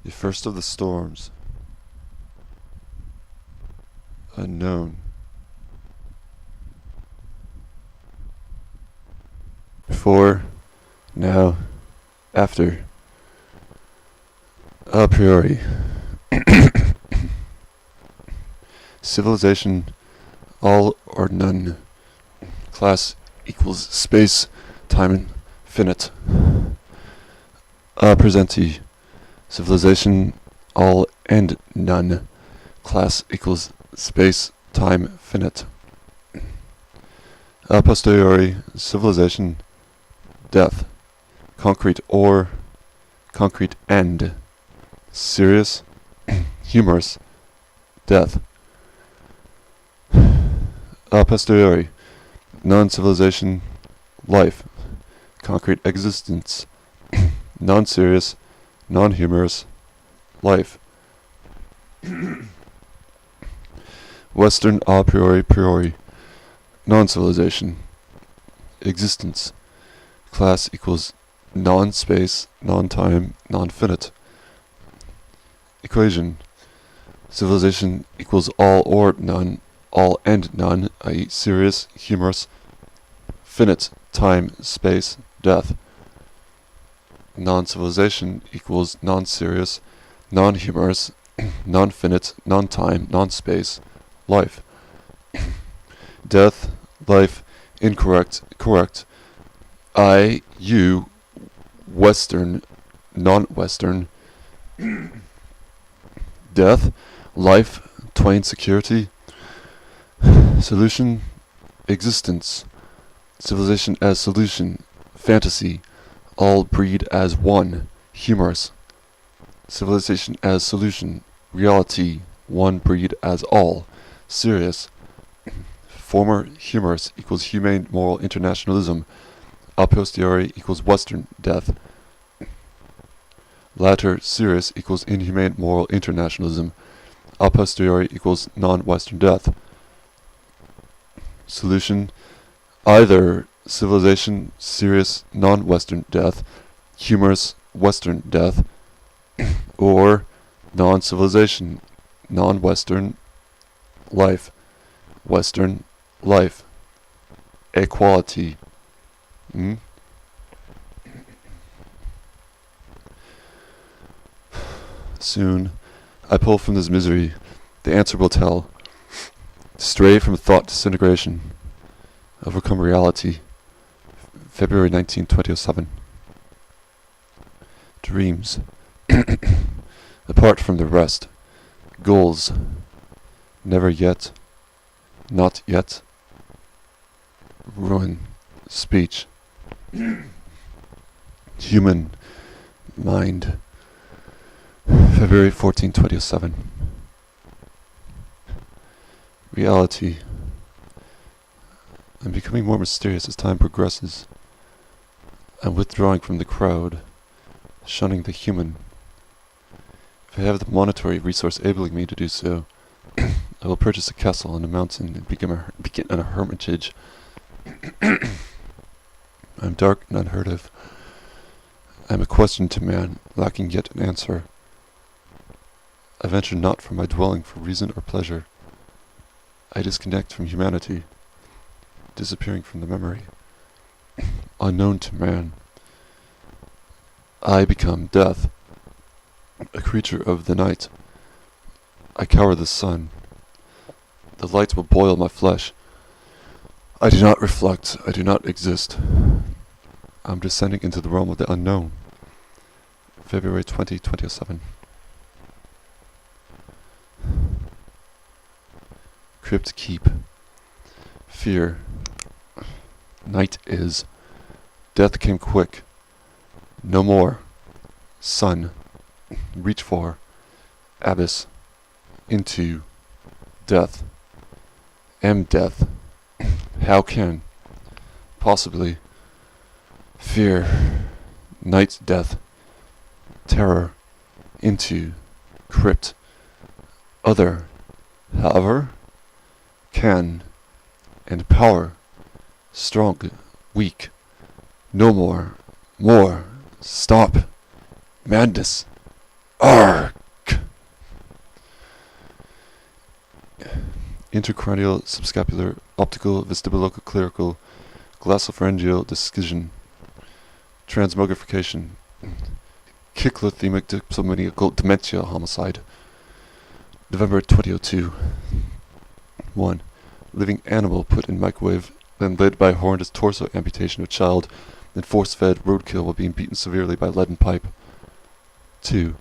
The first of the storms. Unknown. Before, now, after. A priori. Civilization, all or none. Class equals space, time, infinite. A presenti. Civilization, all and none. Class equals space, time, finite. A posteriori. Civilization, death. Concrete or, concrete and. Serious, humorous, death. A posteriori. Non-civilization, life. Concrete existence. Non-serious, non-humorous, life. Western a priori. Non-civilization. Existence. Class equals non-space, non-time, non-finite. Equation. Civilization equals all or none, all and none, i.e. serious, humorous, finite, time, space, death. Non-civilization equals non-serious, non-humorous, non-finite, non-time, non-space, life. Death, life, incorrect, correct. I, you, Western, non-Western. Death, life, twain security. Solution, existence. Civilization as solution, fantasy. All breed as one, humorous. Civilization as solution, reality. One breed as all, serious. Former humorous equals humane moral internationalism. A posteriori equals Western death. Latter serious equals inhumane moral internationalism. A posteriori equals non-Western death. Solution: either civilization serious non-Western death, humorous Western death, or non-civilization non-Western life, Western life. Equality. Soon, I pull from this misery. The answer will tell. Stray from thought disintegration. Overcome reality. February 19, 2007. Dreams. Apart from the rest. Goals. Never yet. Not yet. Ruin. Speech. Human. Mind. February 14, 2007. Reality. I'm becoming more mysterious as time progresses. I'm withdrawing from the crowd, shunning the human. If I have the monetary resource enabling me to do so, I will purchase a castle on a mountain and begin a hermitage. I'm dark and unheard of. I am a question to man, lacking yet an answer. I venture not from my dwelling for reason or pleasure. I disconnect from humanity, disappearing from the memory. Unknown to man. I become death, a creature of the night. I cower the sun. The light will boil my flesh. I do not reflect. I do not exist. I'm descending into the realm of the unknown. February 20, 2007. Crypt keep. Fear. Night is. Death came quick. No more. Sun. Reach for. Abyss. Into. Death. Am death. How can? Possibly. Fear. Night death. Terror. Into. Crypt. Other. However. Can. And power. Strong. Weak. No more. More. Stop. Madness. Arg! Intercranial, subscapular, optical, vestibulococlerical, glossopharyngeal discision, transmogrification, cyclothemic dipsomaniacal dementia homicide. November 2002. 1. Living animal put in microwave, then led by horrendous torso amputation of child, then force-fed roadkill while being beaten severely by leaden pipe. 2.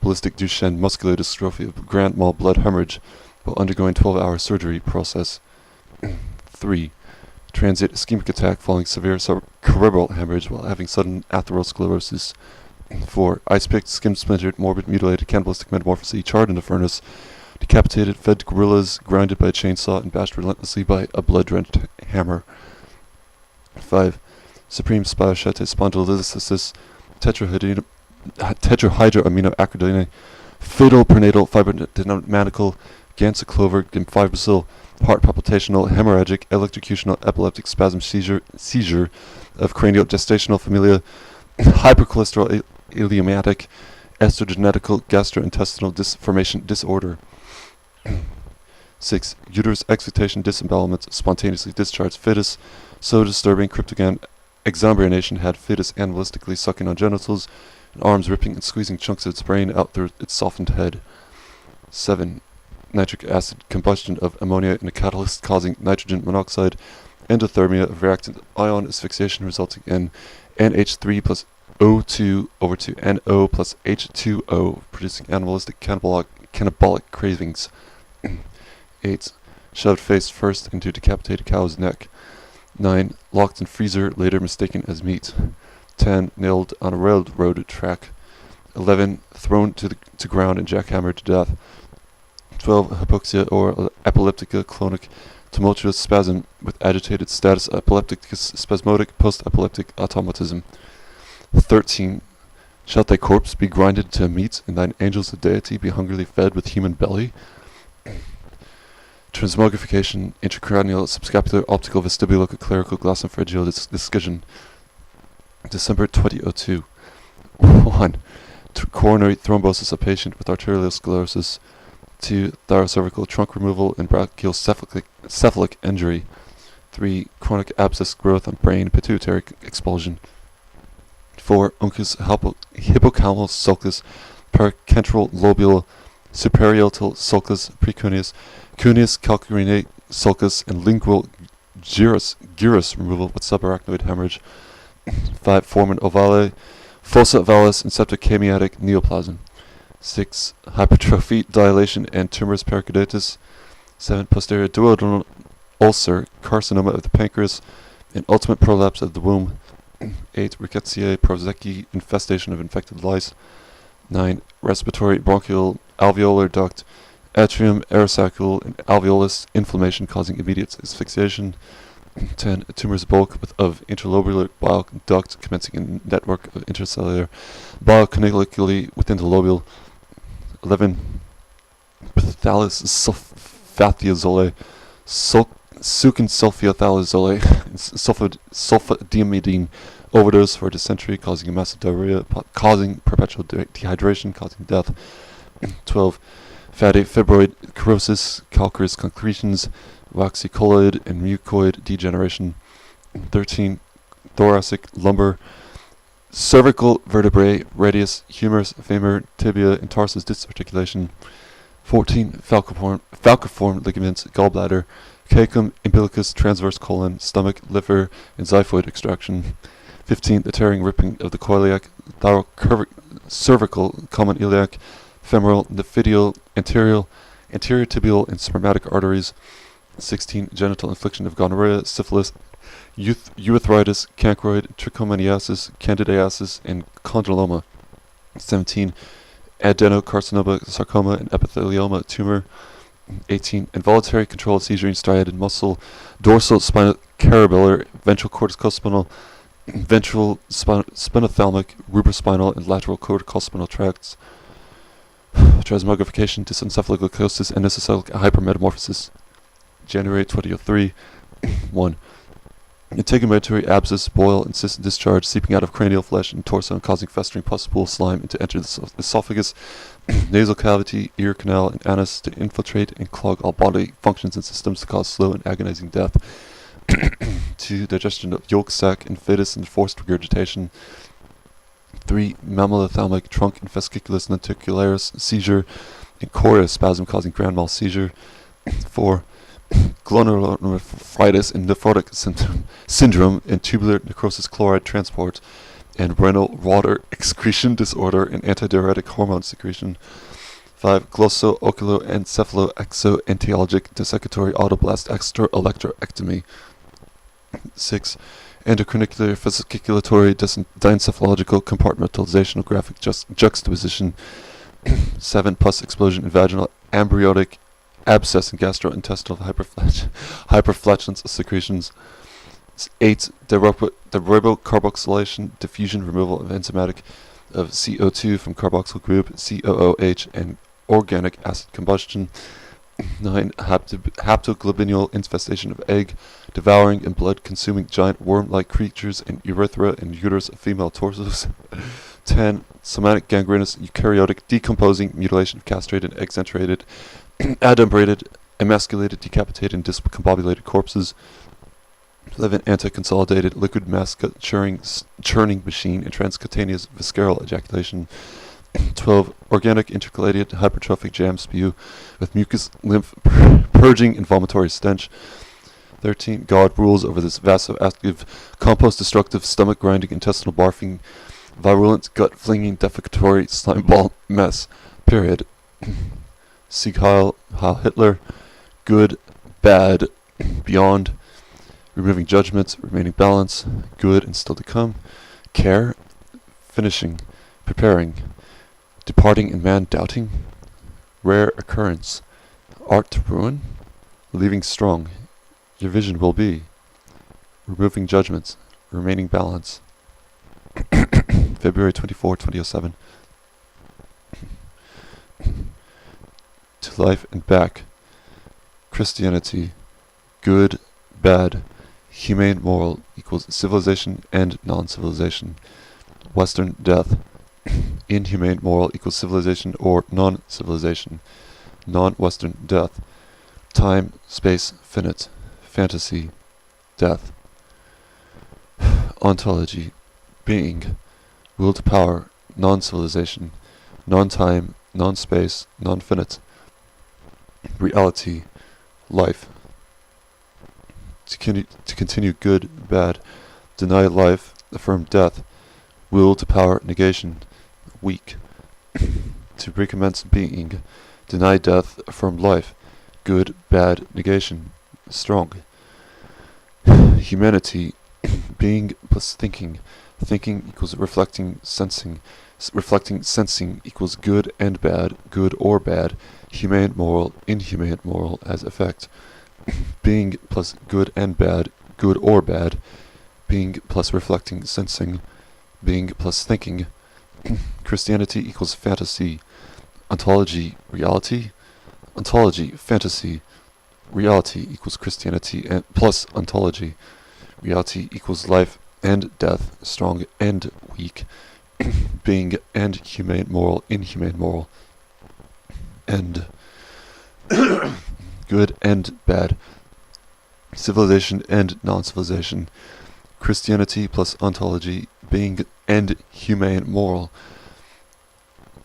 Ballistic Duchenne muscular dystrophy of grand mal blood hemorrhage while undergoing 12-hour surgery process. 3. Transient ischemic attack following severe cerebral hemorrhage while having sudden atherosclerosis. 4. Ice-picked, skin-splintered, morbid, mutilated, cannibalistic metamorphosis, charred in a furnace, decapitated, fed gorillas, grounded by a chainsaw, and bashed relentlessly by a blood-drenched hammer. 5. Supreme spiochete spondylolisthesis, tetrahydroaminoacridine, fatal prenatal fibrodynamical, ganciclover, fibrocil, heart palpitational, hemorrhagic, electrocutional, epileptic spasm seizure of cranial gestational familia, hypercholesterol ileomatic, estrogenetical gastrointestinal formation disorder. 6. Uterus excitation disembowelment, spontaneously discharged fetus, so disturbing cryptogan exombrination had fetus animalistically sucking on genitals, and arms ripping and squeezing chunks of its brain out through its softened head. 7. Nitric acid combustion of ammonia in a catalyst causing nitrogen monoxide, endothermia of reactant ion asphyxiation resulting in NH3 plus O2 over to NO plus H2O, producing animalistic cannibalic cravings. 8. Shoved face first into decapitated cow's neck. 9. Locked in freezer, later mistaken as meat. 10. Nailed on a railroad track. 11. Thrown to ground and jackhammered to death. 12. Hypoxia or epileptica clonic tumultuous spasm with agitated status epilepticus spasmodic post-epileptic automatism. 13. Shalt thy corpse be grinded to meat, and thine angels of deity be hungrily fed with human belly? Transmogrification, intracranial, subscapular, optical, vestibulococlerical, glossopharyngeal discision. December 2002. 1. Coronary thrombosis of patient with arteriosclerosis. 2. Thoracervical trunk removal and brachiocephalic injury. 3. Chronic abscess growth on brain, pituitary expulsion. 4. Uncus hippocampal sulcus, paracentral lobule, superiotal sulcus, precuneus, cuneus calcarenae sulcus, and lingual gyrus removal with subarachnoid hemorrhage. 5. Foramen ovale, fossa valis, and septicemiatic neoplasm. 6. Hypertrophy, dilation, and tumorous pericarditis. 7. Posterior duodenal ulcer, carcinoma of the pancreas, and ultimate prolapse of the womb. 8. Rickettsia prozeki, infestation of infected lice. 9. Respiratory bronchial alveolar duct, atrium, aerosacule, and alveolus inflammation causing immediate asphyxiation. 10. Tumorous bulk of interlobular bile duct commencing a network of intercellular bile canaliculi within the lobule. 11. Phthalus sulfathiazole, sucin sulfathiazole, sulfadiamidine overdose for dysentery causing a massive diarrhea, causing perpetual dehydration, causing death. 12. Fatty fibroid cirrhosis, calcareous concretions, waxy colloid and mucoid degeneration. 13. Thoracic lumbar, cervical vertebrae, radius, humerus, femur, tibia, and tarsus disarticulation. 14. Falciform ligaments, gallbladder, caecum, umbilicus, transverse colon, stomach, liver, and xiphoid extraction. 15. The tearing, ripping of the coiliac, cervical, common iliac, femoral, nephidial, anterior tibial, and spermatic arteries. 16. Genital infliction of gonorrhea, syphilis, urethritis, cancroid, trichomoniasis, candidiasis, and condyloma. 17. Adenocarcinoma, sarcoma, and epithelioma tumor. 18. Involuntary controlled seizure in striated muscle, dorsal spinocarabular, ventral corticospinal, ventral spinothalamic, rubrospinal, and lateral corticospinal tracts. Transmogrification, dysencephaloglycosis, and mesocytic hypermetamorphosis. January 2003. 1. Integumentary abscess, boil, insistent discharge, seeping out of cranial flesh and torso and causing festering pus pool slime to enter the esophagus, nasal cavity, ear canal, and anus to infiltrate and clog all bodily functions and systems to cause slow and agonizing death. 2. Digestion of yolk sac and fetus and forced regurgitation. 3. Mammillothalamic trunk and fasciculus lenticularis seizure and choreospasm causing grand mal seizure. 4. Glomerulonephritis and nephrotic syndrome and tubular necrosis chloride transport and renal water excretion disorder and antidiuretic hormone secretion. 5. Glosso-oculoencephaloexoenteologic dissecatory autoblast electroectomy. 6. Endocrinicular fasciculatory diencephalogical compartmentalization graphic juxtaposition. 7. Pus explosion and vaginal amniotic abscess and gastrointestinal hyperflatulence secretions. 8. Derobocarboxylation, diffusion, removal of enzymatic of CO2 from carboxyl group, COOH, and organic acid combustion. 9. Haptoglobinal infestation of egg, devouring and blood-consuming giant worm-like creatures in urethra and uterus of female torsos. 10. Somatic gangrenous eukaryotic decomposing mutilation of castrated, exenteriated, adumbrated, emasculated, decapitated, and discombobulated corpses. 11. Anti-consolidated liquid mass churning machine and transcutaneous visceral ejaculation. 12. Organic intercalated hypertrophic jam spew with mucus, lymph, purging, and vomitory stench. 13. God rules over this vasoactive, compost-destructive, stomach-grinding, intestinal barfing, virulent, gut-flinging, defecatory slime ball mess. Period. Sieg Heil, Heil Hitler. Good, bad, beyond. Removing judgments, remaining balance. Good and still to come. Care, finishing, preparing. Departing and man doubting. Rare occurrence. Art to ruin. Leaving strong. Your vision will be. Removing judgments, remaining balance. February 24, 2007. To life and back. Christianity. Good, bad, humane, moral equals civilization and non-civilization. Western death. Inhumane, moral equals civilization or non-civilization. Non-Western death. Time, space, finite. Fantasy. Death. Ontology. Being. Will to power. Non-civilization. Non-time, non-space, non-finite. Reality. Life. To continue good, bad. Deny life, affirm death. Will to power, negation. Weak. To recommence being. Deny death, affirm life. Good, bad, negation. Strong. Humanity. Being plus thinking. Thinking equals reflecting, sensing. Reflecting, sensing equals good and bad, good or bad. Humane, moral, inhumane, moral as effect. Being plus good and bad, good or bad. Being plus reflecting, sensing. Being plus thinking. Christianity equals fantasy. Ontology, reality. Ontology, fantasy. Reality equals Christianity and plus ontology. Reality equals life and death, strong and weak. Being and humane, moral, inhumane, moral. And good and bad. Civilization and non-civilization. Christianity plus ontology. Being and humane, moral.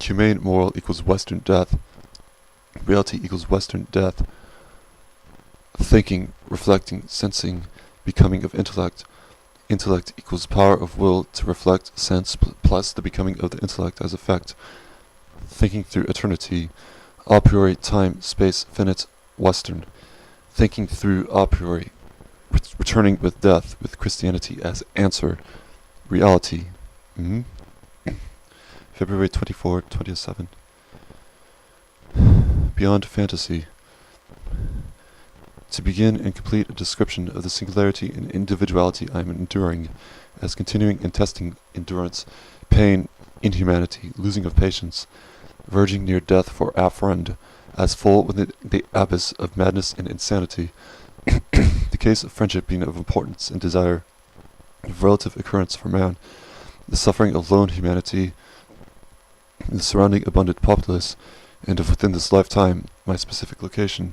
Humane, moral equals Western death. Reality equals Western death. Thinking, reflecting, sensing, becoming of intellect. Intellect equals power of will to reflect, sense, plus the becoming of the intellect as effect. Thinking through eternity. A priori, time, space, finite, Western. Thinking through a priori. Returning with death, with Christianity as answer. Reality. February 24, 2007. Beyond fantasy. To begin and complete a description of the singularity and individuality I am enduring, as continuing and testing endurance, pain, inhumanity, losing of patience, verging near death for a friend, as full within the abyss of madness and insanity, the case of friendship being of importance and desire, of relative occurrence for man, the suffering of lone humanity, the surrounding abundant populace, and of within this lifetime, my specific location,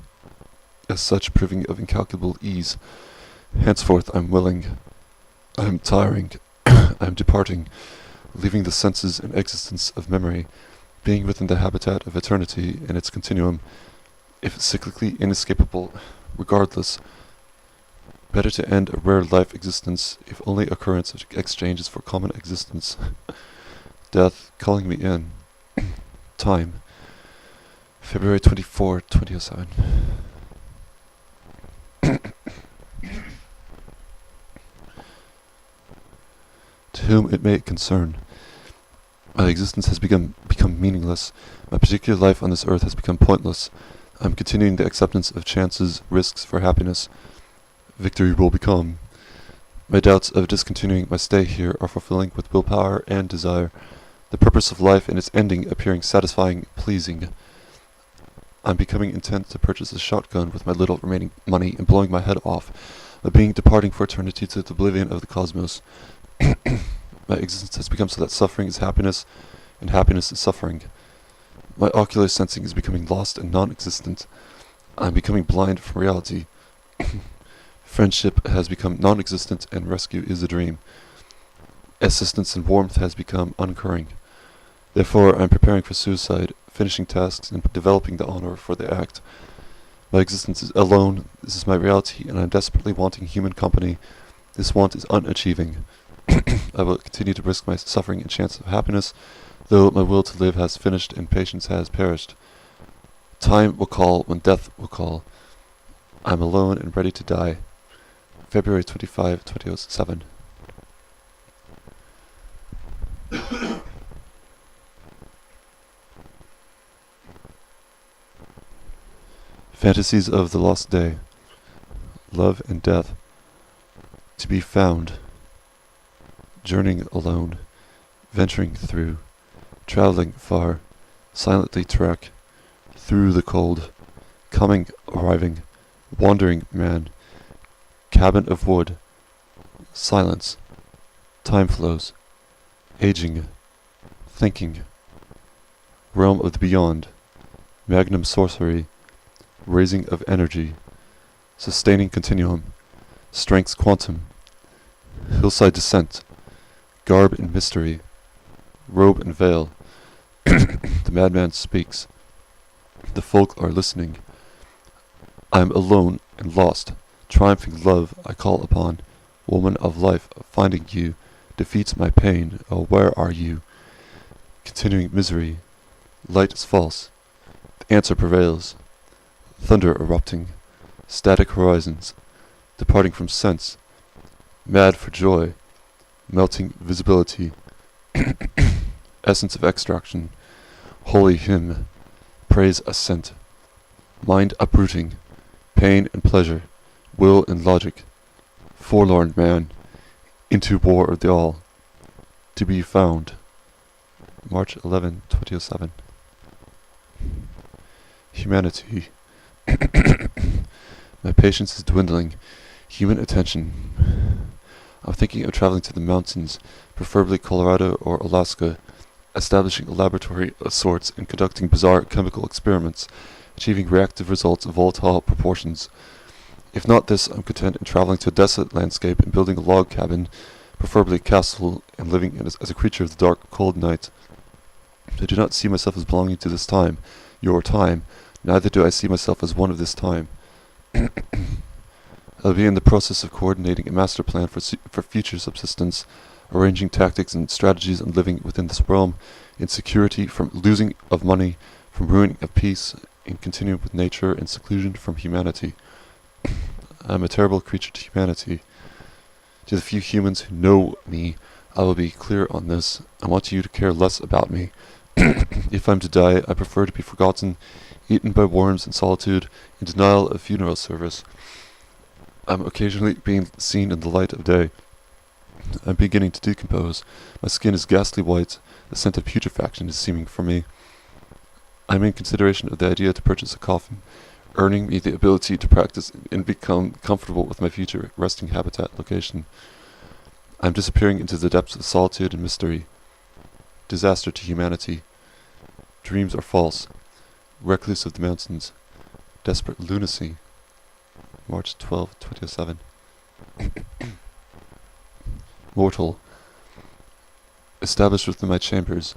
as such proving of incalculable ease. Henceforth I'm willing, I am tiring, I am departing, leaving the senses and existence of memory, being within the habitat of eternity in its continuum, if cyclically inescapable, regardless. Better to end a rare life existence, if only occurrence of exchanges for common existence. Death calling me in. Time. February 24, 2007. To whom it may concern, my existence has become meaningless. My particular life on this earth has become pointless. I am continuing the acceptance of chances, risks for happiness. Victory will become. My doubts of discontinuing my stay here are fulfilling with willpower and desire, the purpose of life and its ending appearing satisfying, pleasing. I am becoming intent to purchase a shotgun with my little remaining money and blowing my head off, my being departing for eternity to the oblivion of the cosmos. My existence has become so that suffering is happiness, and happiness is suffering. My ocular sensing is becoming lost and non-existent. I am becoming blind from reality. Friendship has become non-existent, and rescue is a dream. Assistance and warmth has become uncurring. Therefore, I am preparing for suicide, finishing tasks, and developing the honor for the act. My existence is alone. This is my reality, and I am desperately wanting human company. This want is unachieving. I will continue to risk my suffering in chance of happiness, though my will to live has finished and patience has perished. Time will call when death will call. I am alone and ready to die. February 25, 2007. Fantasies of the Lost Day. Love and death. To be found. Journeying alone. Venturing through. Traveling far. Silently trek. Through the cold. Coming, arriving. Wandering man. Cabin of wood. Silence. Time flows. Aging. Thinking. Realm of the beyond. Magnum sorcery. Raising of energy. Sustaining continuum. Strength's quantum. Hillside descent. Garb and mystery. Robe and veil. The madman speaks. The folk are listening. I am alone and lost. Triumphing love I call upon. Woman of life, finding you defeats my pain. Oh, where are you? Continuing misery. Light is false. The answer prevails. Thunder erupting. Static horizons. Departing from sense. Mad for joy. Melting visibility. Essence of extraction. Holy hymn. Praise ascent. Mind uprooting. Pain and pleasure. Will and logic. Forlorn man. Into war of the all. To be found. March 11, 2007. Humanity. My patience is dwindling. Human attention. I'm thinking of traveling to the mountains, preferably Colorado or Alaska, establishing a laboratory of sorts and conducting bizarre chemical experiments, achieving reactive results of volatile proportions. If not this, I'm content in traveling to a desolate landscape and building a log cabin, preferably a castle, and living in as a creature of the dark, cold night. I do not see myself as belonging to this time, your time, neither do I see myself as one of this time. I'll be in the process of coordinating a master plan for future subsistence, arranging tactics and strategies and living within this realm, in security from losing of money, from ruining of peace, in continuing with nature and seclusion from humanity. I am a terrible creature to humanity. To the few humans who know me, I will be clear on this. I want you to care less about me. If I'm to die, I prefer to be forgotten, eaten by worms in solitude, in denial of funeral service. I'm occasionally being seen in the light of day. I'm beginning to decompose. My skin is ghastly white. The scent of putrefaction is seeming for me. I'm in consideration of the idea to purchase a coffin, earning me the ability to practice and become comfortable with my future resting habitat location. I am disappearing into the depths of solitude and mystery. Disaster to humanity. Dreams are false. Recluse of the mountains. Desperate lunacy. March 12, 2007. Mortal. Established within my chambers,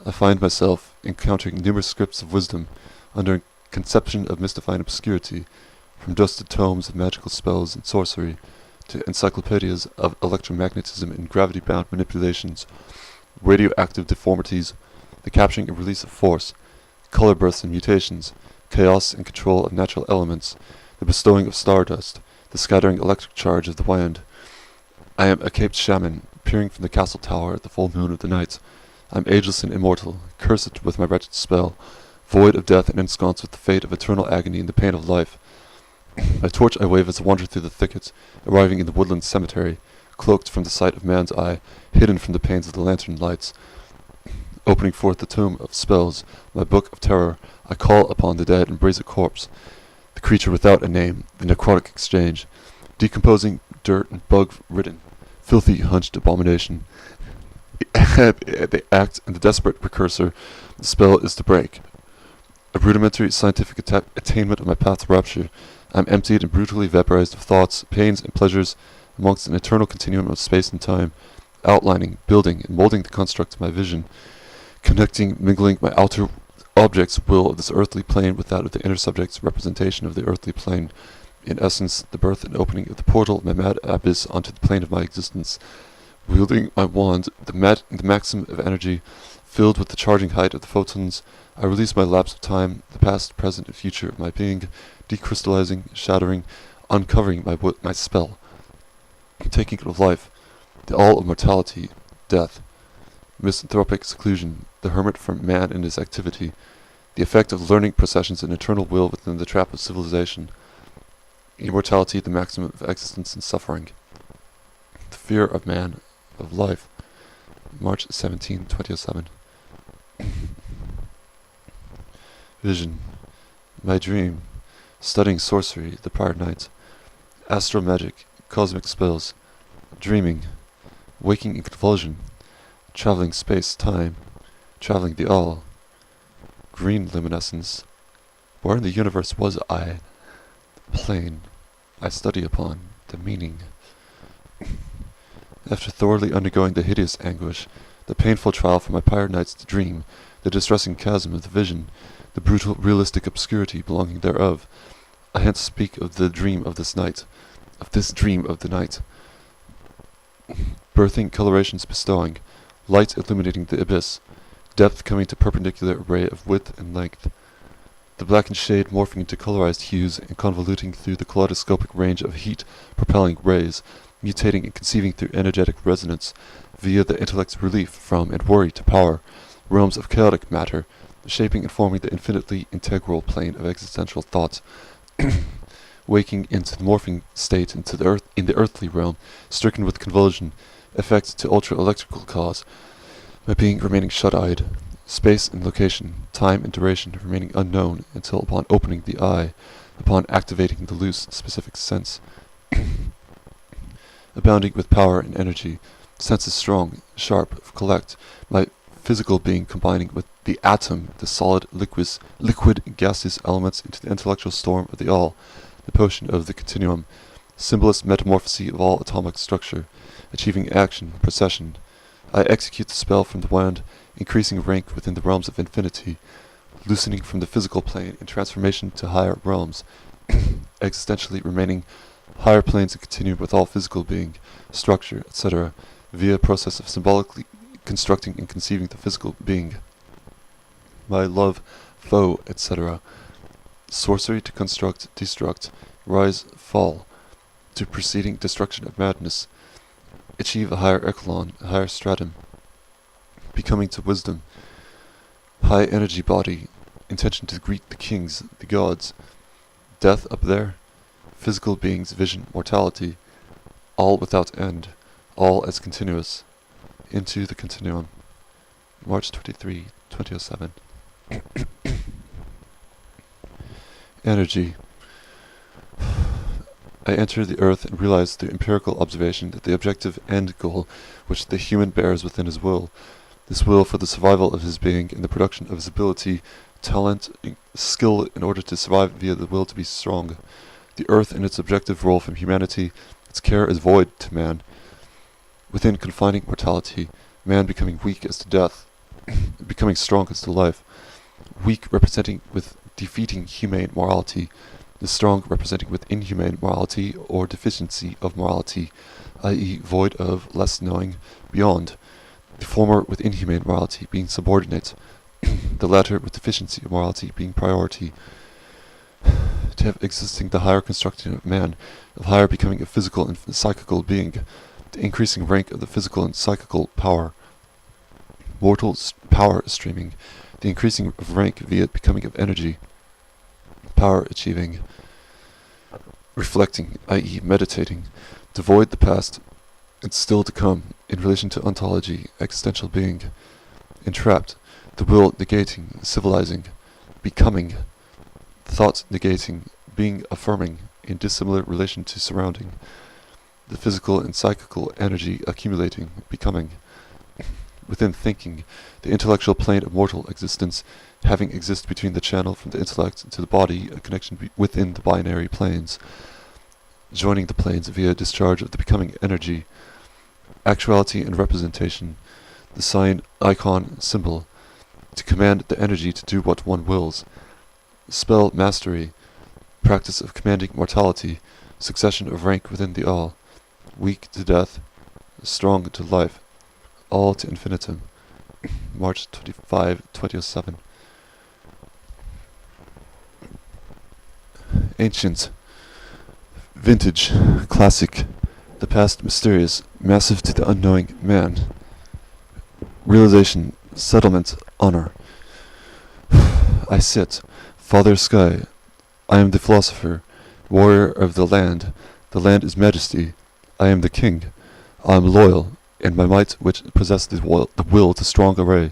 I find myself encountering numerous scripts of wisdom under conception of mystifying obscurity, from dusted tomes of magical spells and sorcery to encyclopedias of electromagnetism and gravity-bound manipulations, radioactive deformities, the capturing and release of force, color births and mutations, chaos and control of natural elements, the bestowing of stardust, the scattering electric charge of the wind. I am a caped shaman, peering from the castle tower at the full moon of the night. I am ageless and immortal, cursed with my wretched spell, void of death and ensconced with the fate of eternal agony and the pain of life. My torch I wave as I wander through the thickets, arriving in the woodland cemetery, cloaked from the sight of man's eye, hidden from the panes of the lantern lights. Opening forth the tome of spells, my book of terror, I call upon the dead and braze a corpse, the creature without a name, the necrotic exchange, decomposing dirt and bug-ridden, filthy hunched abomination. The act and the desperate precursor, the spell is to break. A rudimentary scientific attainment of my path to rapture, I am emptied and brutally vaporized of thoughts, pains, and pleasures amongst an eternal continuum of space and time, outlining, building, and molding the construct of my vision, connecting, mingling my outer object's will of this earthly plane with that of the inner subject's representation of the earthly plane, in essence, the birth and opening of the portal of my mad abyss onto the plane of my existence. Wielding my wand, the maxim of energy, filled with the charging height of the photons, I release my lapse of time, the past, present, and future of my being, decrystallizing, shattering, uncovering my spell, taking it of life, the all of mortality, death, misanthropic seclusion, the hermit from man and his activity, the effect of learning processions and eternal will within the trap of civilization, immortality, the maximum of existence and suffering, the fear of man, of life. March 17, 2007. Vision. My dream. Studying sorcery the prior night. Astral magic. Cosmic spells. Dreaming. Waking in convulsion. Traveling space-time. Traveling the all. Green luminescence. Where in the universe was I? Plane. I study upon. The meaning. After thoroughly undergoing the hideous anguish, the painful trial for my prior night's dream, the distressing chasm of the vision, the brutal realistic obscurity belonging thereof, I hence speak of the dream of this night, of this dream of the night. Birthing colorations bestowing, light illuminating the abyss, depth coming to perpendicular array of width and length, the blackened shade morphing into colorized hues and convoluting through the kaleidoscopic range of heat-propelling rays, mutating and conceiving through energetic resonance, via the intellect's relief from and worry to power, realms of chaotic matter, shaping and forming the infinitely integral plane of existential thought, waking into the morphing state into the in the earthly realm, stricken with convulsion, effect to ultra-electrical cause, my being remaining shut-eyed, space and location, time and duration remaining unknown until upon opening the eye, upon activating the loose specific sense, abounding with power and energy, senses strong, sharp, collect, my physical being combining with the atom, the solid, liquid, gaseous elements into the intellectual storm of the all, the potion of the continuum, symbolist metamorphosis of all atomic structure, achieving action, procession. I execute the spell from the wand, increasing rank within the realms of infinity, loosening from the physical plane in transformation to higher realms, existentially remaining higher planes and continuum with all physical being, structure, etc., via process of symbolically constructing and conceiving the physical being. My love, foe, etc. Sorcery to construct, destruct, rise, fall, to preceding destruction of madness, achieve a higher echelon, a higher stratum, becoming to wisdom, high energy body, intention to greet the kings, the gods, death up there, physical beings, vision, mortality, all without end, all as continuous, into the continuum. March 23, 2007. Energy, I enter the earth and realize through empirical observation that the objective end goal which the human bears within his will, this will for the survival of his being and the production of his ability, talent, and skill in order to survive via the will to be strong. The earth and its objective role from humanity, its care is void to man. Within confining mortality, man becoming weak as to death, becoming strong as to life. Weak representing with defeating humane morality, the strong representing with inhumane morality or deficiency of morality, i.e. void of, less knowing, beyond. The former with inhumane morality being subordinate, the latter with deficiency of morality being priority. To have existing the higher construction of man, of higher becoming a physical and psychical being, the increasing rank of the physical and psychical power. Mortal power streaming, the increasing of rank via becoming of energy. Power achieving. Reflecting, i.e. meditating, to void the past and still to come in relation to ontology, existential being. Entrapped, the will negating, civilizing, becoming, thought negating, being affirming, in dissimilar relation to surrounding, the physical and psychical energy accumulating, becoming. Within thinking, the intellectual plane of mortal existence, having exist between the channel from the intellect to the body, a connection within the binary planes, joining the planes via discharge of the becoming energy, actuality and representation, the sign, icon, symbol, to command the energy to do what one wills, spell mastery, practice of commanding mortality, succession of rank within the all, weak to death, strong to life, all to infinitum. March 25, 2007. Ancient, vintage, classic, the past mysterious, massive to the unknowing man. Realization, settlement, honor. I sit, Father Sky. I am the philosopher, warrior of the land. The land is majesty. I am the king. I am loyal, and my might which possess the will to strong array,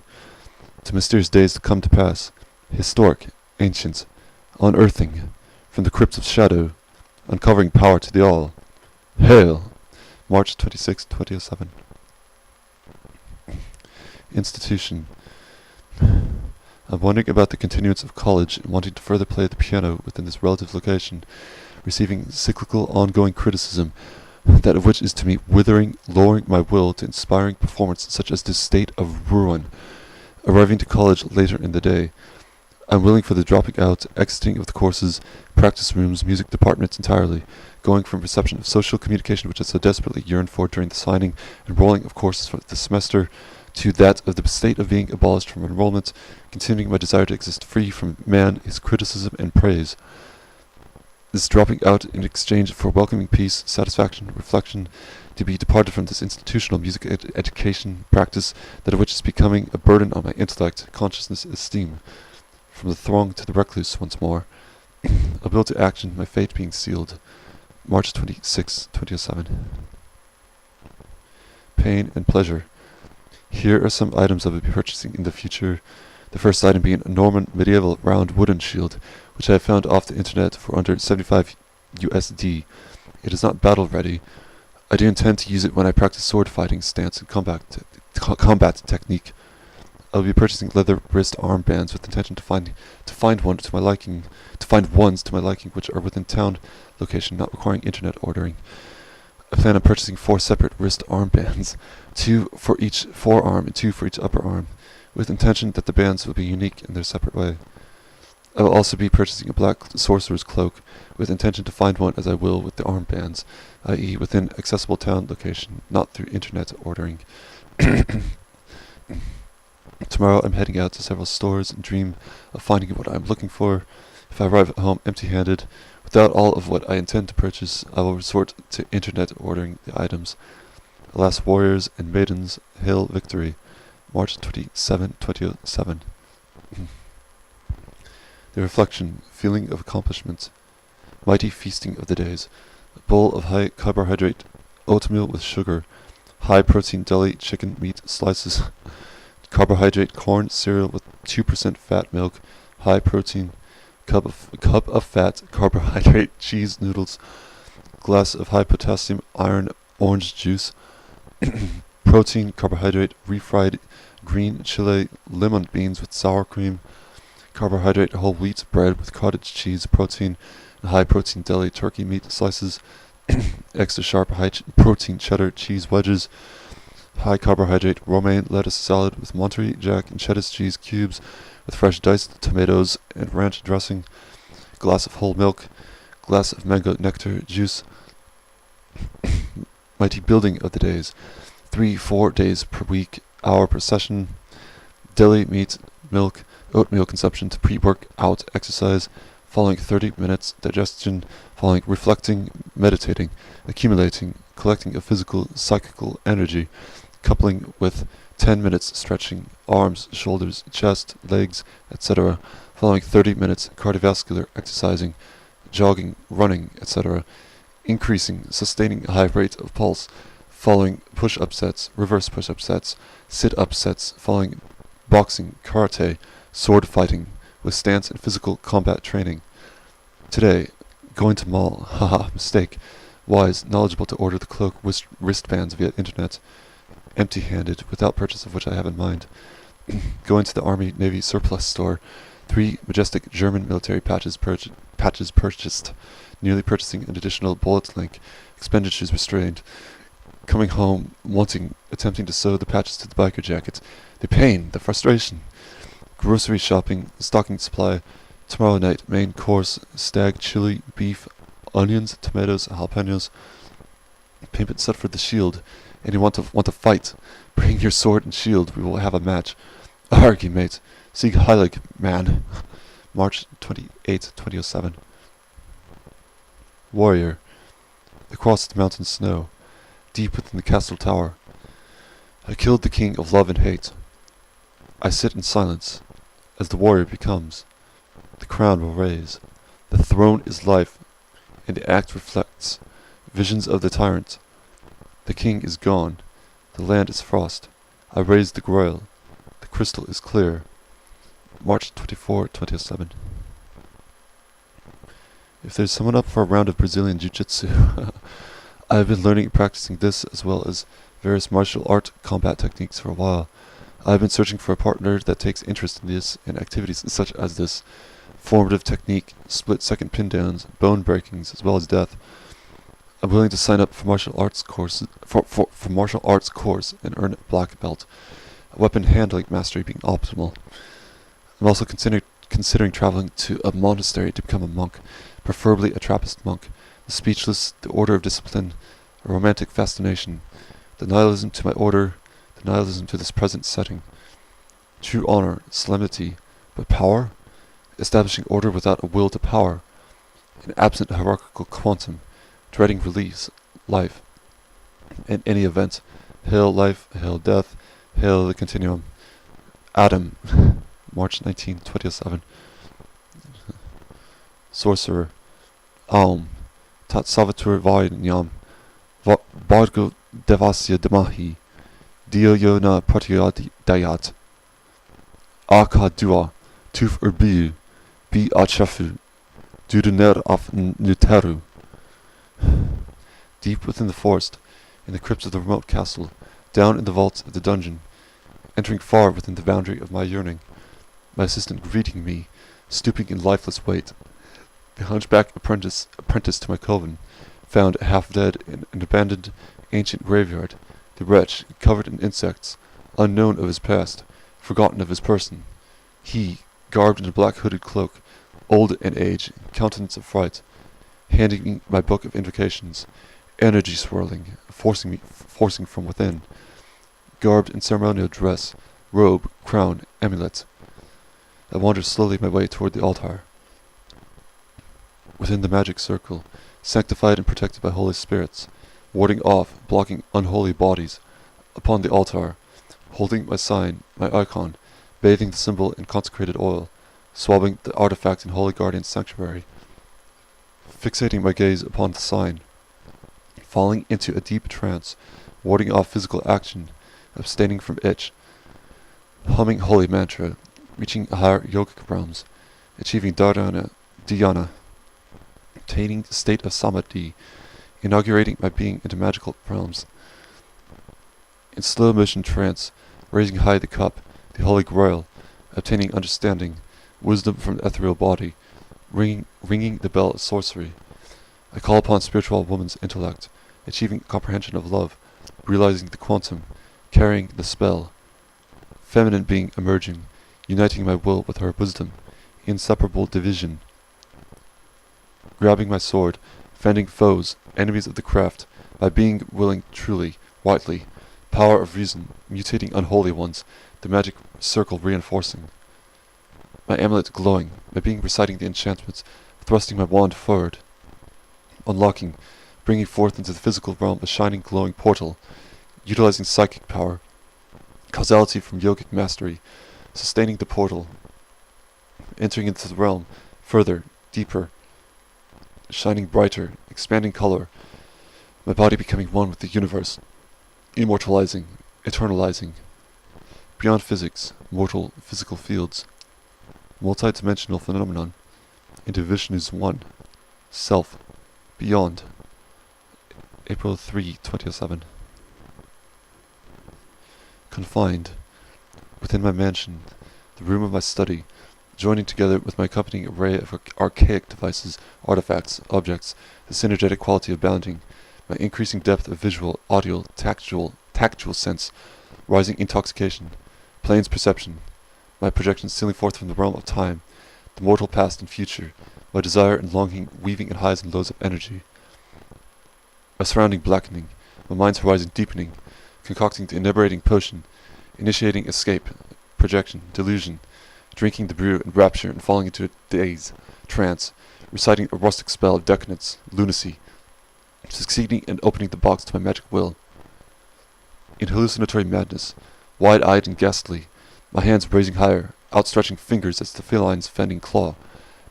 to mysterious days to come to pass, historic, ancient, unearthing, from the crypts of shadow, uncovering power to the all. Hail! March 26, 2007. Institution. I'm wondering about the continuance of college and wanting to further play the piano within this relative location, receiving cyclical ongoing criticism, that of which is to me withering, lowering my will to inspiring performance such as this state of ruin. Arriving to college later in the day, I'm willing for the dropping out, exiting of the courses, practice rooms, music departments entirely, going from reception of social communication which I so desperately yearned for during the signing and rolling of courses for the semester, to that of the state of being abolished from enrollment, continuing my desire to exist free from man, his criticism and praise. This dropping out in exchange for welcoming peace, satisfaction, reflection, to be departed from this institutional music education practice, that of which is becoming a burden on my intellect, consciousness, esteem. From the throng to the recluse once more. A will to action, my fate being sealed. March 26, 2007. Pain and pleasure. Here are some items I will be purchasing in the future. The first item being a Norman medieval round wooden shield, which I have found off the internet for under 75 USD. It is not battle ready. I do intend to use it when I practice sword fighting, stance, and combat technique. I will be purchasing leather wrist armbands with intention to find ones to my liking, which are within town location, not requiring internet ordering. I plan on purchasing 4 separate wrist armbands, 2 for each forearm and 2 for each upper arm, with intention that the bands will be unique in their separate way. I will also be purchasing a black sorcerer's cloak, with intention to find one as I will with the armbands, i.e. within accessible town location, not through internet ordering. Tomorrow I'm heading out to several stores and dream of finding what I am looking for. If I arrive at home empty-handed, without all of what I intend to purchase, I will resort to internet ordering the items. Alas, warriors and maidens, hail victory. March 27, 2007. The reflection, feeling of accomplishment. Mighty feasting of the days. A bowl of high carbohydrate oatmeal with sugar. High protein deli chicken meat slices. Carbohydrate corn cereal with 2% fat milk. High protein. Cup of fat carbohydrate cheese noodles. glass of high potassium iron orange juice, protein, carbohydrate, refried green chile, lemon beans with sour cream, carbohydrate, whole wheat bread with cottage cheese, protein, and high protein deli turkey meat slices, extra sharp high protein cheddar cheese wedges, high carbohydrate romaine lettuce salad with Monterey Jack and cheddar cheese cubes with fresh diced tomatoes and ranch dressing, glass of whole milk, glass of mango nectar juice. Mighty building of the days, 3-4 days per week, hour per session, deli meat, milk, oatmeal consumption to pre-work out exercise, following 30 minutes digestion, following reflecting, meditating, accumulating, collecting of physical, psychical energy, coupling with 10 minutes stretching, arms, shoulders, chest, legs, etc., following 30 minutes cardiovascular exercising, jogging, running, etc., increasing, sustaining a high rate of pulse, following push-up sets, reverse push-up sets, sit-up sets, following boxing, karate, sword fighting, with stance and physical combat training. Today, going to mall, haha, mistake, wise, knowledgeable to order the cloak wristbands via internet, empty-handed, without purchase of which I have in mind. Going to the Army Navy surplus store, 3 majestic German military patches purchased, nearly purchasing an additional bullet link, expenditures restrained. Coming home, attempting to sew the patches to the biker jacket, the pain, the frustration. Grocery shopping, stocking supply. Tomorrow night, main course, stag chili, beef, onions, tomatoes, jalapenos. Payment set for the shield. And you want to fight? Bring your sword and shield. We will have a match. Argy, mate. Sieg Heilig, man. March 28, 2007. Warrior. Across the mountain snow, deep within the castle tower. I killed the king of love and hate. I sit in silence, as the warrior becomes. The crown will raise. The throne is life, and the act reflects visions of the tyrant. The king is gone. The land is frost. I raise the grail. The crystal is clear. March 24, 2007. If there's someone up for a round of Brazilian Jiu-Jitsu, I've been learning and practicing this as well as various martial art combat techniques for a while. I've been searching for a partner that takes interest in this and activities such as this formative technique, split-second pin downs, bone breakings, as well as death. I'm willing to sign up for martial arts courses for martial arts course and earn a black belt. Weapon handling mastery being optimal. I'm also considering traveling to a monastery to become a monk, preferably a Trappist monk. The speechless, the order of discipline, a romantic fascination, the nihilism to my order, the nihilism to this present setting. True honor, solemnity, but power? Establishing order without a will to power. An absent hierarchical quantum, dreading release, life. In any event, hail life, hail death, hail the continuum. Adam, March 19, 2007. Sorcerer, Aum, Tat Salvator Vainam, Bargo Devasya Demahi, Dio Yona Dayat, Aka Dua, Tuf Urbiu, Bi Achafu, Duduner af Nuteru. Deep within the forest, in the crypts of the remote castle, down in the vaults of the dungeon, entering far within the boundary of my yearning, my assistant greeting me, stooping in lifeless weight. The hunchback apprentice to my coven, found half dead in an abandoned ancient graveyard, the wretch, covered in insects, unknown of his past, forgotten of his person. He, garbed in a black hooded cloak, old in age, countenance of fright, handing me my book of invocations, energy swirling, forcing from within, garbed in ceremonial dress, robe, crown, amulet. I wandered slowly my way toward the altar. Within the magic circle, sanctified and protected by holy spirits, warding off, blocking unholy bodies, upon the altar, holding my sign, my icon, bathing the symbol in consecrated oil, swabbing the artifact in holy guardian's sanctuary, fixating my gaze upon the sign, falling into a deep trance, warding off physical action, abstaining from itch, humming holy mantra, reaching higher yogic realms, achieving dhyana, attaining the state of samadhi, inaugurating my being into magical realms. In slow motion trance, raising high the cup, the holy grail, obtaining understanding, wisdom from the ethereal body, ringing the bell of sorcery. I call upon spiritual woman's intellect, achieving comprehension of love, realizing the quantum, carrying the spell. Feminine being emerging, uniting my will with her wisdom, inseparable division. Grabbing my sword, fending foes, enemies of the craft, by being willing truly, rightly, power of reason, mutating unholy ones, the magic circle reinforcing. My amulet glowing, my being reciting the enchantments, thrusting my wand forward. Unlocking, bringing forth into the physical realm a shining glowing portal, utilizing psychic power, causality from yogic mastery, sustaining the portal, entering into the realm, further, deeper, shining brighter, expanding color, my body becoming one with the universe, immortalizing, eternalizing, beyond physics, mortal physical fields, multi-dimensional phenomenon, into Vishnu's one, self, beyond. April 3, 2007. Confined, within my mansion, the room of my study, joining together with my accompanying array of archaic devices, artifacts, objects, the synergetic quality abounding, my increasing depth of visual, audio, tactual sense, rising intoxication, planes perception, my projections stealing forth from the realm of time, the mortal past and future, my desire and longing weaving in highs and lows of energy, my surrounding blackening, my mind's horizon deepening, concocting the inebriating potion, initiating escape, projection, delusion, drinking the brew and rapture and falling into a daze, trance, reciting a rustic spell of decadence, lunacy, succeeding in opening the box to my magic will. In hallucinatory madness, wide-eyed and ghastly, my hands raising higher, outstretching fingers as the feline's fending claw,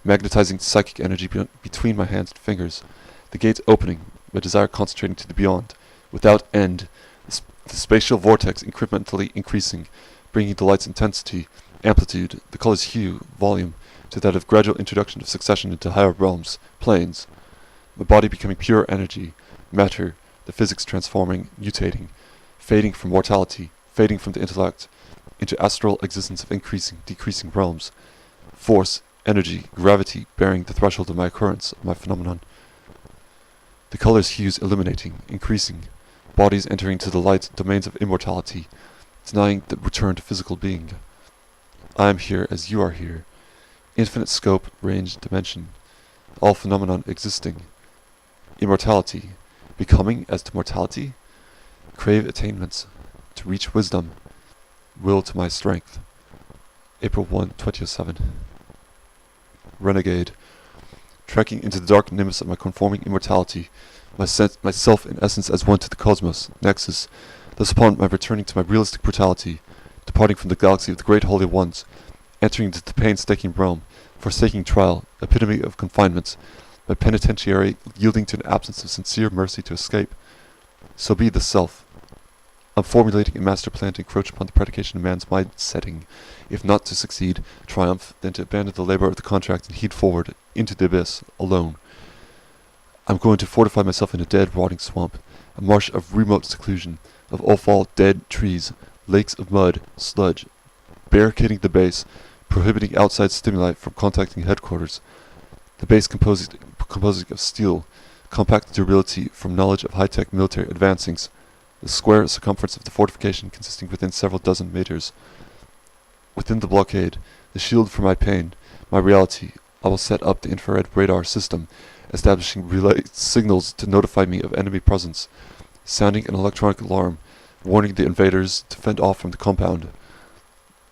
magnetizing psychic energy between my hands and fingers, the gates opening, my desire concentrating to the beyond, without end, the spatial vortex incrementally increasing, bringing the light's intensity, amplitude, the color's hue, volume, to that of gradual introduction of succession into higher realms, planes, my body becoming pure energy, matter, the physics transforming, mutating, fading from mortality, fading from the intellect, into astral existence of increasing, decreasing realms, force, energy, gravity bearing the threshold of my occurrence, of my phenomenon. The colors' hues illuminating, increasing, bodies entering to the light domains of immortality, denying the return to physical being. I am here as you are here, infinite scope, range, dimension, all phenomenon existing. Immortality, becoming as to mortality, crave attainments, to reach wisdom, will to my strength. April 1, 2007. Renegade, trekking into the dark nimbus of my conforming immortality, myself in essence as one to the cosmos, nexus, thus upon my returning to my realistic brutality, departing from the galaxy of the great holy ones, entering into the painstaking realm, forsaking trial, epitome of confinements, my penitentiary yielding to an absence of sincere mercy to escape. So be the self. I'm formulating a master plan to encroach upon the predication of man's mind setting, if not to succeed, triumph, then to abandon the labor of the contract and heed forward, into the abyss, alone. I'm going to fortify myself in a dead, rotting swamp, a marsh of remote seclusion, of all dead trees, lakes of mud, sludge, barricading the base, prohibiting outside stimuli from contacting headquarters. The base composing of steel, compact durability from knowledge of high-tech military advancings, the square circumference of the fortification consisting within several dozen meters. Within the blockade, the shield for my pain, my reality, I will set up the infrared radar system, establishing relay signals to notify me of enemy presence, sounding an electronic alarm, warning the invaders to fend off from the compound.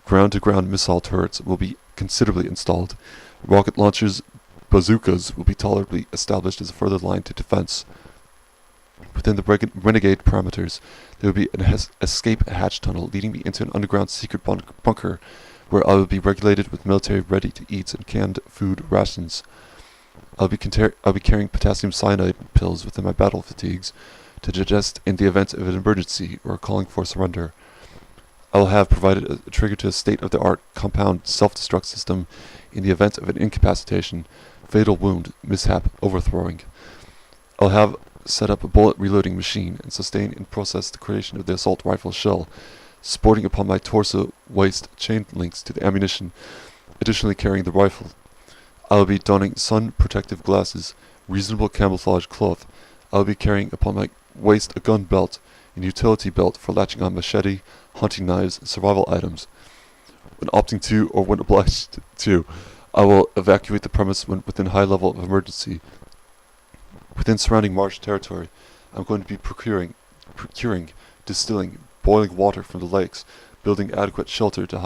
Ground-to-ground missile turrets will be considerably installed. Rocket launchers, bazookas will be tolerably established as a further line to defense. Within the renegade parameters, there will be an escape hatch tunnel leading me into an underground secret bunker where I will be regulated with military ready-to-eat and canned food rations. I'll be carrying potassium cyanide pills within my battle fatigues to digest in the event of an emergency or calling for surrender. I will have provided a trigger to a state-of-the-art compound self-destruct system in the event of an incapacitation, fatal wound, mishap, overthrowing. I'll have set up a bullet reloading machine, and sustain in process the creation of the assault rifle shell, sporting upon my torso waist chain links to the ammunition, additionally carrying the rifle. I will be donning sun protective glasses, reasonable camouflage cloth. I will be carrying upon my waist a gun belt, and utility belt for latching on machete, hunting knives, and survival items. When opting to, or when obliged to, I will evacuate the premise when within high level of emergency. Within surrounding marsh territory, I'm going to be procuring, distilling, boiling water from the lakes, building adequate shelter to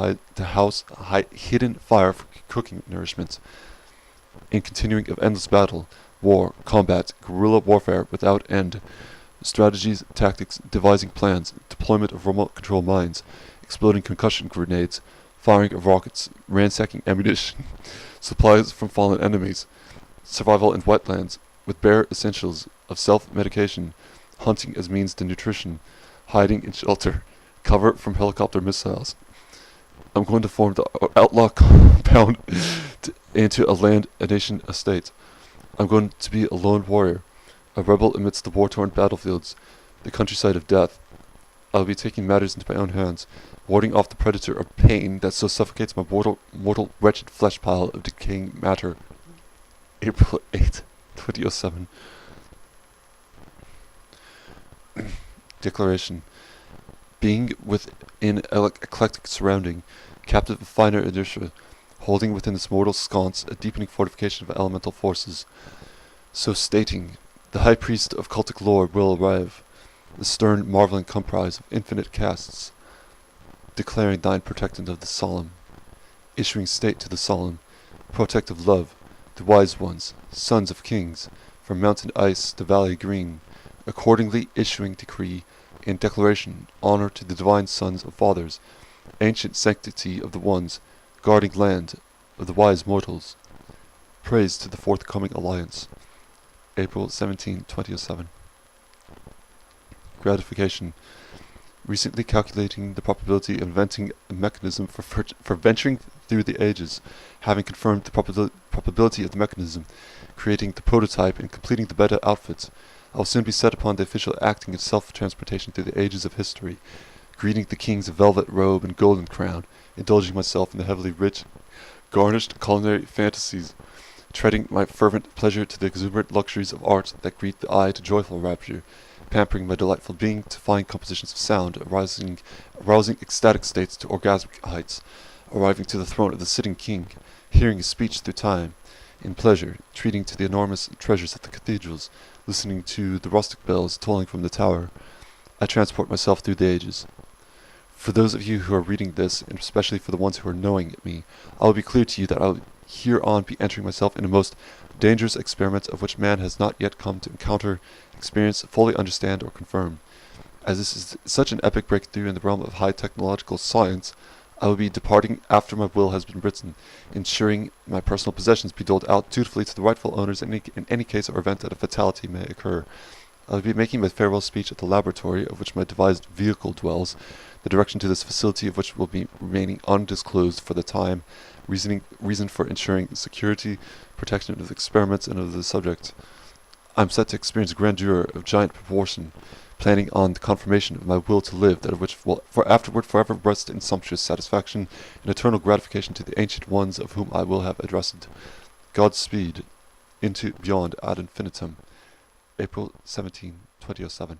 house hidden fire for cooking nourishment. In continuing of endless battle, war, combat, guerrilla warfare without end, strategies, tactics, devising plans, deployment of remote control mines, exploding concussion grenades, firing of rockets, ransacking ammunition, supplies from fallen enemies, survival in wetlands, with bare essentials of self-medication, hunting as means to nutrition, hiding in shelter, cover from helicopter missiles. I'm going to form the outlaw compound into a nation, a state. I'm going to be a lone warrior, a rebel amidst the war-torn battlefields, the countryside of death. I'll be taking matters into my own hands, warding off the predator of pain that so suffocates my mortal, wretched flesh pile of decaying matter. April 8, 2007. Declaration. Being within eclectic surrounding, captive of finer inertia, holding within this mortal sconce a deepening fortification of elemental forces. So stating, the high priest of cultic lore will arrive, the stern, marveling comprise of infinite castes, declaring thine protectant of the solemn, issuing state to the solemn, protective love, the wise ones, sons of kings, from mountain ice to valley green, accordingly issuing decree in declaration, honor to the divine sons of fathers, ancient sanctity of the ones, guarding land of the wise mortals. Praise to the forthcoming alliance. April 17, 2007. Gratification. Recently calculating the probability of inventing a mechanism for venturing through the ages, having confirmed the probability of the mechanism, creating the prototype and completing the beta outfit, I will soon be set upon the official acting of self-transportation through the ages of history, greeting the kings of velvet robe and golden crown, indulging myself in the heavily rich, garnished culinary fantasies, treading my fervent pleasure to the exuberant luxuries of art that greet the eye to joyful rapture, pampering my delightful being to fine compositions of sound, arousing ecstatic states to orgasmic heights, arriving to the throne of the sitting king, hearing his speech through time, in pleasure, treating to the enormous treasures of the cathedrals, listening to the rustic bells tolling from the tower. I transport myself through the ages. For those of you who are reading this, and especially for the ones who are knowing me, I will be clear to you that I will hereon be entering myself in a most dangerous experiment of which man has not yet come to encounter, experience, fully understand, or confirm. As this is such an epic breakthrough in the realm of high technological science, I will be departing after my will has been written, ensuring my personal possessions be doled out dutifully to the rightful owners in any case or event that a fatality may occur. I will be making my farewell speech at the laboratory of which my devised vehicle dwells, the direction to this facility of which will be remaining undisclosed for the time, reason for ensuring security, protection of the experiments and of the subject. I am set to experience grandeur of giant proportion, planning on the confirmation of my will to live, that of which will afterward forever rest in sumptuous satisfaction and eternal gratification to the ancient ones of whom I will have addressed. Godspeed into beyond ad infinitum. April 17, 2007.